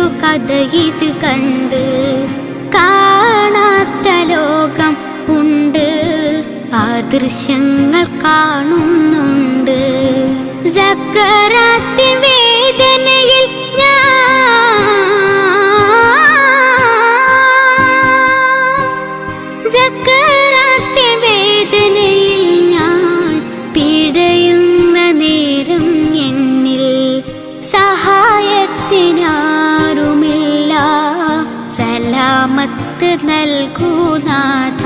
എന്തു കഥയിത് കണ്ട്, കാണാത്ത ലോകം ഉണ്ട്, ആ ദൃശ്യങ്ങൾ കാണുന്നുണ്ട്. സക്കറാത്തിൻ വേദനയിൽ സക്കറാത്തിൻ വേദനയിൽ ഞാൻ പിടയുന്ന നേരം എന്നിൽ സഹായത്തിനാരുമില്ല. സലാമത്ത് നൽകൂ നാഥ,